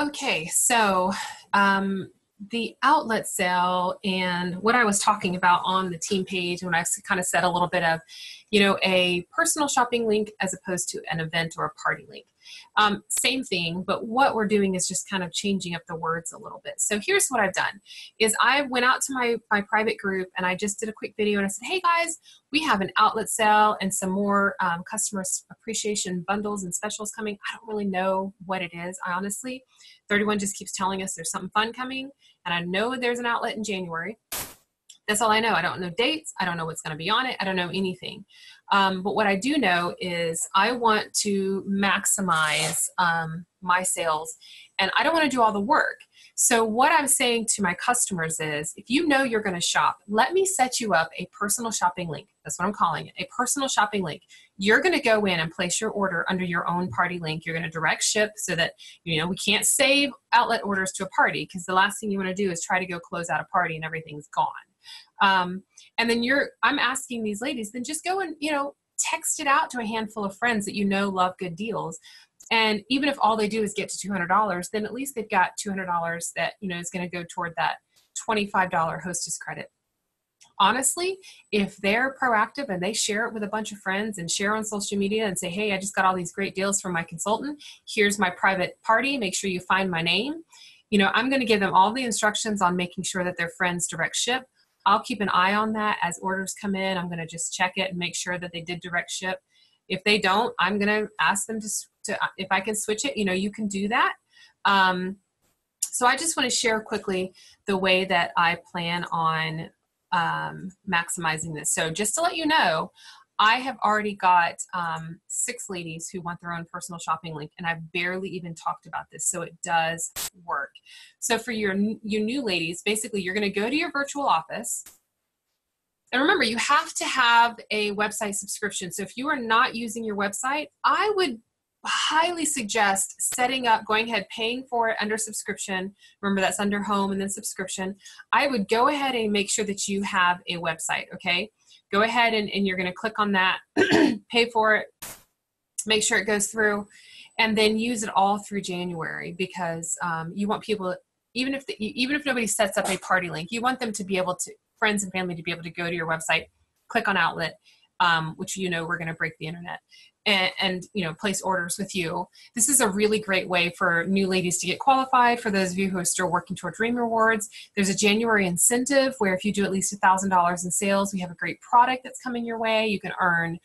Okay, so the outlet sale and what I was talking about on the team page when I kind of said a little bit of, a personal shopping link as opposed to an event or a party link. Same thing, but what we're doing is just kind of changing up the words a little bit. So here's what I've done is I went out to my private group and I just did a quick video and I said, hey guys, we have an outlet sale and some more customer appreciation bundles and specials coming. I don't really know what it is. I honestly, 31 just keeps telling us there's something fun coming. And I know there's an outlet in January. That's all I know. I don't know dates. I don't know what's going to be on it. I don't know anything. But what I do know is I want to maximize my sales and I don't want to do all the work. So what I'm saying to my customers is, if you know you're going to shop, let me set you up a personal shopping link. That's what I'm calling it, a personal shopping link. You're going to go in and place your order under your own party link. You're going to direct ship so that, we can't save outlet orders to a party because the last thing you want to do is try to go close out a party and everything's gone. And then I'm asking these ladies, then just go and, text it out to a handful of friends that love good deals. And even if all they do is get to $200, then at least they've got $200 that, is going to go toward that $25 hostess credit. Honestly, if they're proactive and they share it with a bunch of friends and share on social media and say, hey, I just got all these great deals from my consultant. Here's my private party. Make sure you find my name. I'm going to give them all the instructions on making sure that their friends direct ship. I'll keep an eye on that as orders come in. I'm going to just check it and make sure that they did direct ship. If they don't, I'm going to ask them to if I can switch it, you can do that. So I just want to share quickly the way that I plan on maximizing this. So just to let you know, I have already got 6 ladies who want their own personal shopping link, and I've barely even talked about this, so it does work. So for your new ladies, basically you're going to go to your virtual office. And remember, you have to have a website subscription. So if you are not using your website, I would highly suggest going ahead, paying for it under subscription. Remember, that's under home and then subscription. I would go ahead and make sure that you have a website, okay? Go ahead and you're going to click on that, pay for it, make sure it goes through, and then use it all through January because you want people, even if nobody sets up a party link, you want them to be able to, friends and family to be able to go to your website, click on outlet, which we're going to break the internet, and place orders with you. This is a really great way for new ladies to get qualified. For those of you who are still working toward Dream Rewards, there's a January incentive where if you do at least $1,000 in sales, we have a great product that's coming your way. You can earn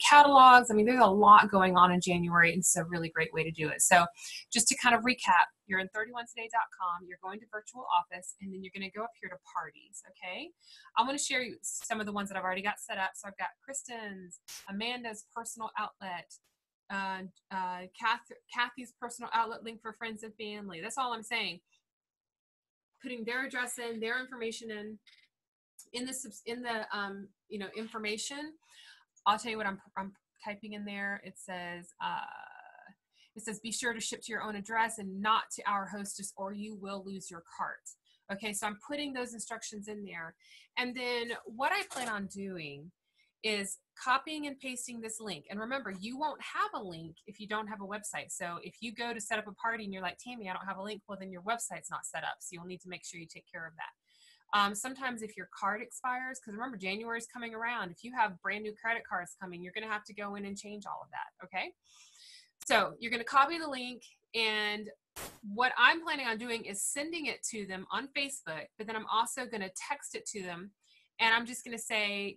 catalogs. I mean, there's a lot going on in January, and it's a really great way to do it. So just to kind of recap, you're in 31today.com, you're going to virtual office, and then you're going to go up here to parties, okay? I want to share you some of the ones that I've already got set up. So I've got Kristen's, Amanda's personal outlet, Kathy's personal outlet link for friends and family. That's all I'm saying. Putting their address in, their information in the information. I'll tell you what I'm typing in there. It says, be sure to ship to your own address and not to our hostess or you will lose your cart. Okay, so I'm putting those instructions in there. And then what I plan on doing is copying and pasting this link. And remember, you won't have a link if you don't have a website. So if you go to set up a party and you're like, Tammy, I don't have a link, well, then your website's not set up. So you'll need to make sure you take care of that. Sometimes if your card expires, because remember, January is coming around. If you have brand new credit cards coming, you're going to have to go in and change all of that, okay? So you're going to copy the link, and what I'm planning on doing is sending it to them on Facebook, but then I'm also going to text it to them, and I'm just going to say,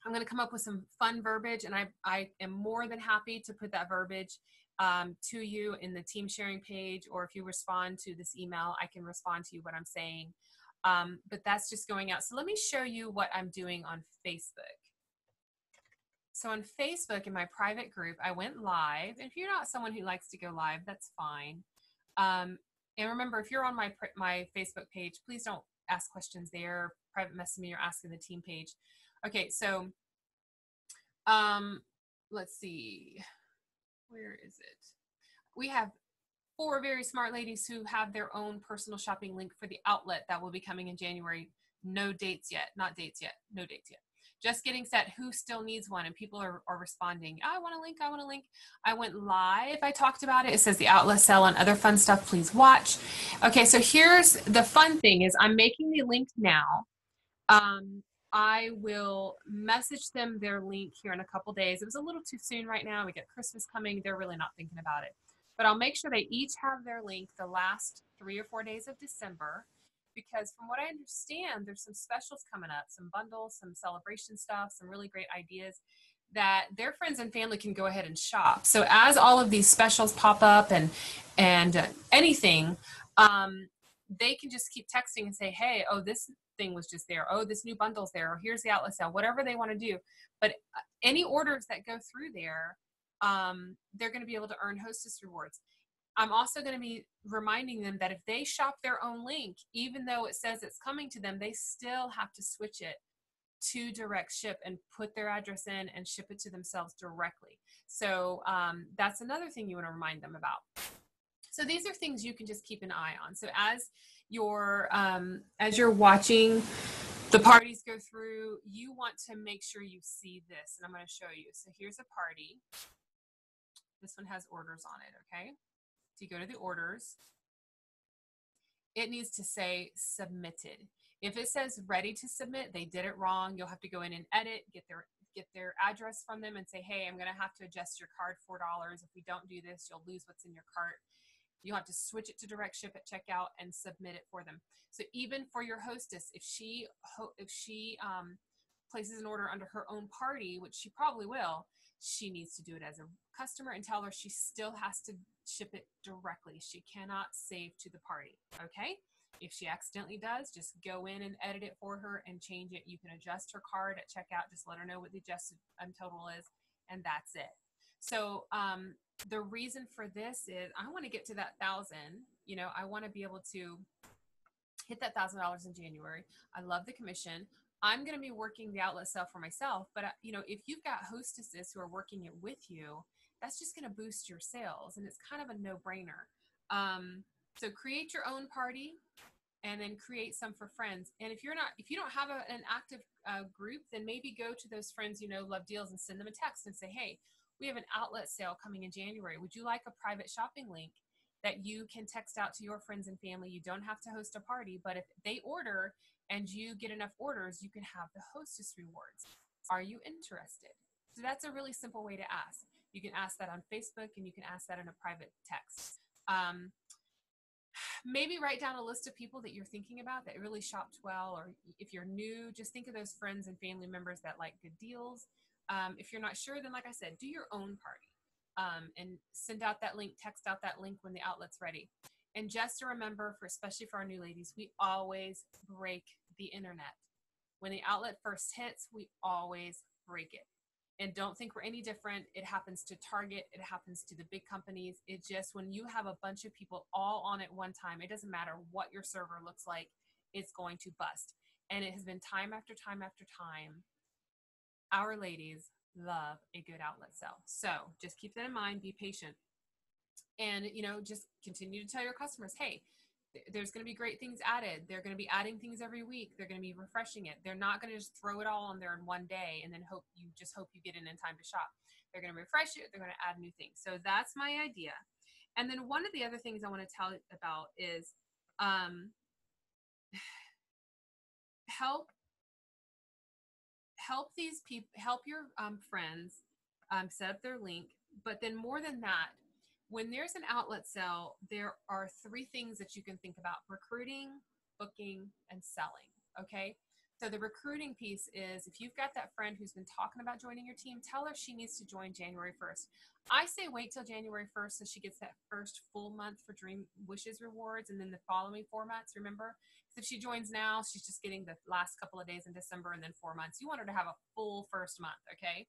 I'm going to come up with some fun verbiage, and I am more than happy to put that verbiage to you in the team sharing page, or if you respond to this email, I can respond to you what I'm saying. But that's just going out. So let me show you what I'm doing on Facebook. So on Facebook, in my private group, I went live. And if you're not someone who likes to go live, that's fine. And remember, if you're on my Facebook page, please don't ask questions there. Private message me or ask in the team page. Okay, so let's see. Where is it? We have 4 very smart ladies who have their own personal shopping link for the outlet that will be coming in January. No dates yet. Not dates yet. No dates yet. just getting set. Who still needs one? And people are responding. I want a link. I want a link. I went live. I talked about it. It says the outlet sale and other fun stuff. Please watch. Okay, so here's the fun thing is I'm making the link now. I will message them their link here in a couple days. It was a little too soon right now. We got Christmas coming. They're really not thinking about it. But I'll make sure they each have their link the last 3 or 4 days of December, because from what I understand, there's some specials coming up, some bundles, some celebration stuff, some really great ideas that their friends and family can go ahead and shop. So as all of these specials pop up and anything, they can just keep texting and say, hey, oh, this thing was just there. Oh, this new bundle's there. Or here's the outlet sale, whatever they want to do. But any orders that go through there, they're going to be able to earn Hostess rewards. I'm also going to be reminding them that if they shop their own link, even though it says it's coming to them, they still have to switch it to direct ship and put their address in and ship it to themselves directly. So that's another thing you want to remind them about. So these are things you can just keep an eye on. So as you're watching the parties go through, you want to make sure you see this, and I'm going to show you. So here's a party. This one has orders on it, okay? So you go to the orders. It needs to say submitted. If it says ready to submit, they did it wrong. You'll have to go in and edit, get their address from them and say, hey, I'm going to have to adjust your card $4. If we don't do this, you'll lose what's in your cart. You have to switch it to direct ship at checkout and submit it for them. So even for your hostess, if she places an order under her own party, which she probably will, she needs to do it as a customer and tell her she still has to ship it directly. She cannot save to the party, okay? If she accidentally does, just go in and edit it for her and change it. You can adjust her card at checkout. Just let her know what the adjusted total is, and that's it. So the reason for this is I want to get to that 1,000. You know, I want to be able to hit that $1,000 in January. I love the commission. I'm going to be working the outlet sale for myself, but you know, if you've got hostesses who are working it with you, that's just going to boost your sales, and it's kind of a no-brainer. So create your own party, and then create some for friends. And if you don't have an active group, then maybe go to those friends you know love deals and send them a text and say, hey, we have an outlet sale coming in January. Would you like a private shopping link that you can text out to your friends and family? You don't have to host a party, but if they order and you get enough orders, you can have the hostess rewards. Are you interested? So that's a really simple way to ask. You can ask that on Facebook, and you can ask that in a private text. Maybe write down a list of people that you're thinking about that really shopped well, or if you're new, just think of those friends and family members that like good deals. If you're not sure, then like I said, do your own party and send out that link, text out that link when the outlet's ready. And just to remember, especially for our new ladies, we always break the internet. When the outlet first hits, we always break it. And don't think we're any different. It happens to Target. It happens to the big companies. It just, when you have a bunch of people all on at one time, it doesn't matter what your server looks like, it's going to bust. And it has been time after time after time. Our ladies love a good outlet sale. So just keep that in mind, be patient. And, you know, just continue to tell your customers, hey, there's going to be great things added. They're going to be adding things every week. They're going to be refreshing it. They're not going to just throw it all on there in one day and then hope you get in time to shop. They're going to refresh it. They're going to add new things. So that's my idea. And then one of the other things I want to tell about is help these people, help your friends set up their link. But then more than that, when there's an outlet sale, there are 3 things that you can think about: recruiting, booking, and selling. Okay. So the recruiting piece is, if you've got that friend who's been talking about joining your team, tell her she needs to join January 1st. I say wait till January 1st so she gets that first full month for Dream Wishes rewards, and then the following 4 months, remember? Because if she joins now, she's just getting the last couple of days in December and then 4 months. You want her to have a full first month, okay?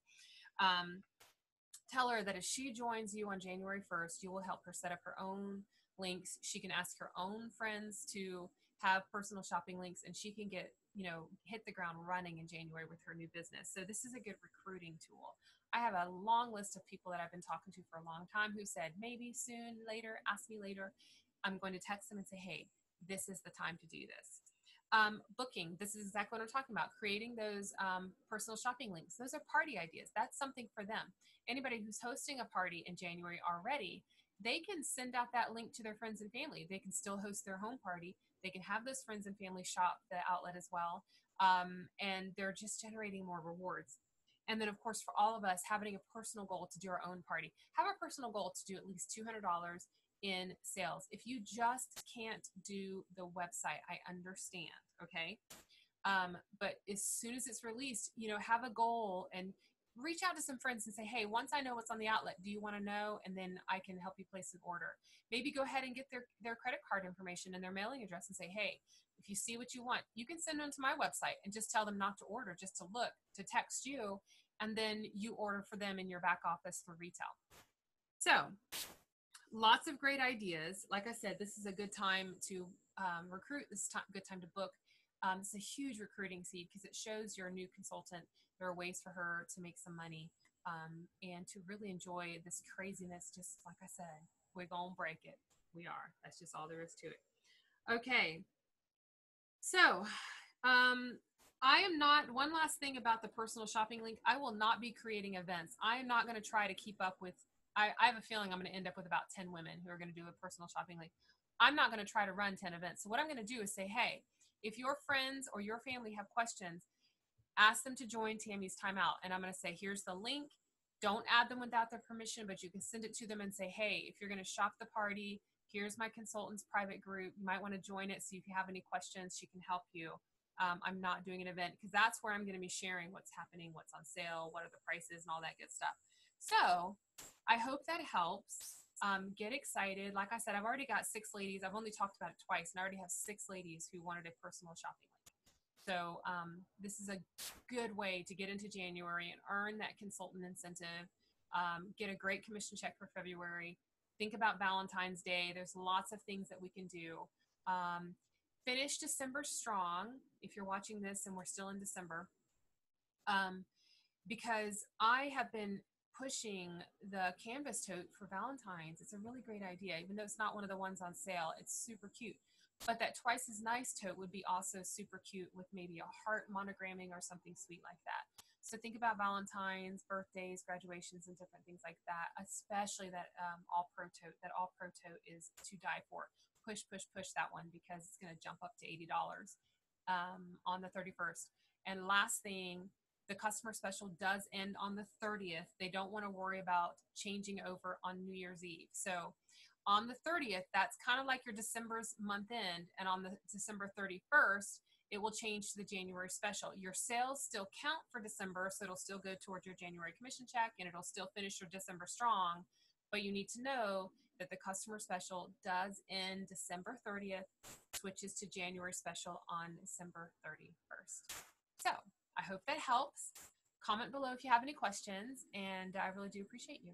Tell her that if she joins you on January 1st, you will help her set up her own links. She can ask her own friends to have personal shopping links, and she can get, hit the ground running in January with her new business. So this is a good recruiting tool. I have a long list of people that I've been talking to for a long time who said, maybe soon, later, ask me later. I'm going to text them and say, hey, this is the time to do this. Booking, this is exactly what I'm talking about. Creating those personal shopping links. Those are party ideas. That's something for them. Anybody who's hosting a party in January already, they can send out that link to their friends and family. They can still host their home party. They can have those friends and family shop the outlet as well. And they're just generating more rewards. And then, of course, for all of us, having a personal goal to do our own party, have a personal goal to do at least $200 in sales. If you just can't do the website, I understand, okay? But as soon as it's released, you know, have a goal and reach out to some friends and say, hey, once I know what's on the outlet, do you want to know? And then I can help you place an order. Maybe go ahead and get their credit card information and their mailing address and say, hey, if you see what you want, you can send them to my website and just tell them not to order, just to look, to text you, and then you order for them in your back office for retail. So lots of great ideas. Like I said, this is a good time to recruit. This is a good time to book. It's a huge recruiting seed because it shows your new consultant there are ways for her to make some money and to really enjoy this craziness. Just like I said, we're gonna break it. We are. That's just all there is to it. Okay. So I am not, one last thing about the personal shopping link, I will not be creating events. I am not going to try to keep up with, I have a feeling I'm going to end up with about 10 women who are going to do a personal shopping link. I'm not going to try to run 10 events. So what I'm going to do is say, hey, if your friends or your family have questions, ask them to join Tammy's timeout. And I'm going to say, here's the link. Don't add them without their permission, but you can send it to them and say, hey, if you're going to shop the party, here's my consultant's private group. You might want to join it. So if you have any questions, she can help you. I'm not doing an event because that's where I'm going to be sharing what's happening, what's on sale, what are the prices and all that good stuff. So I hope that helps. Get excited. Like I said, I've already got 6 ladies. I've only talked about it twice and I already have 6 ladies who wanted a personal shopping link. So this is a good way to get into January and earn that consultant incentive, get a great commission check for February. Think about Valentine's Day. There's lots of things that we can do. Finish December strong if you're watching this and we're still in December, because I have been pushing the canvas tote for Valentine's. It's a really great idea, even though it's not one of the ones on sale. It's super cute. But that Twice as Nice tote would be also super cute with maybe a heart monogramming or something sweet like that. So think about Valentine's, birthdays, graduations, and different things like that, especially that All-Pro tote. That All-Pro tote is to die for. Push, push, push that one because it's going to jump up to $80 on the 31st. And last thing, the customer special does end on the 30th. They don't want to worry about changing over on New Year's Eve. So on the 30th, that's kind of like your December's month end. And on the December 31st, it will change to the January special. Your sales still count for December, so it'll still go towards your January commission check and it'll still finish your December strong. But you need to know that the customer special does end December 30th, switches to January special on December 31st. So I hope that helps. Comment below if you have any questions, and I really do appreciate you.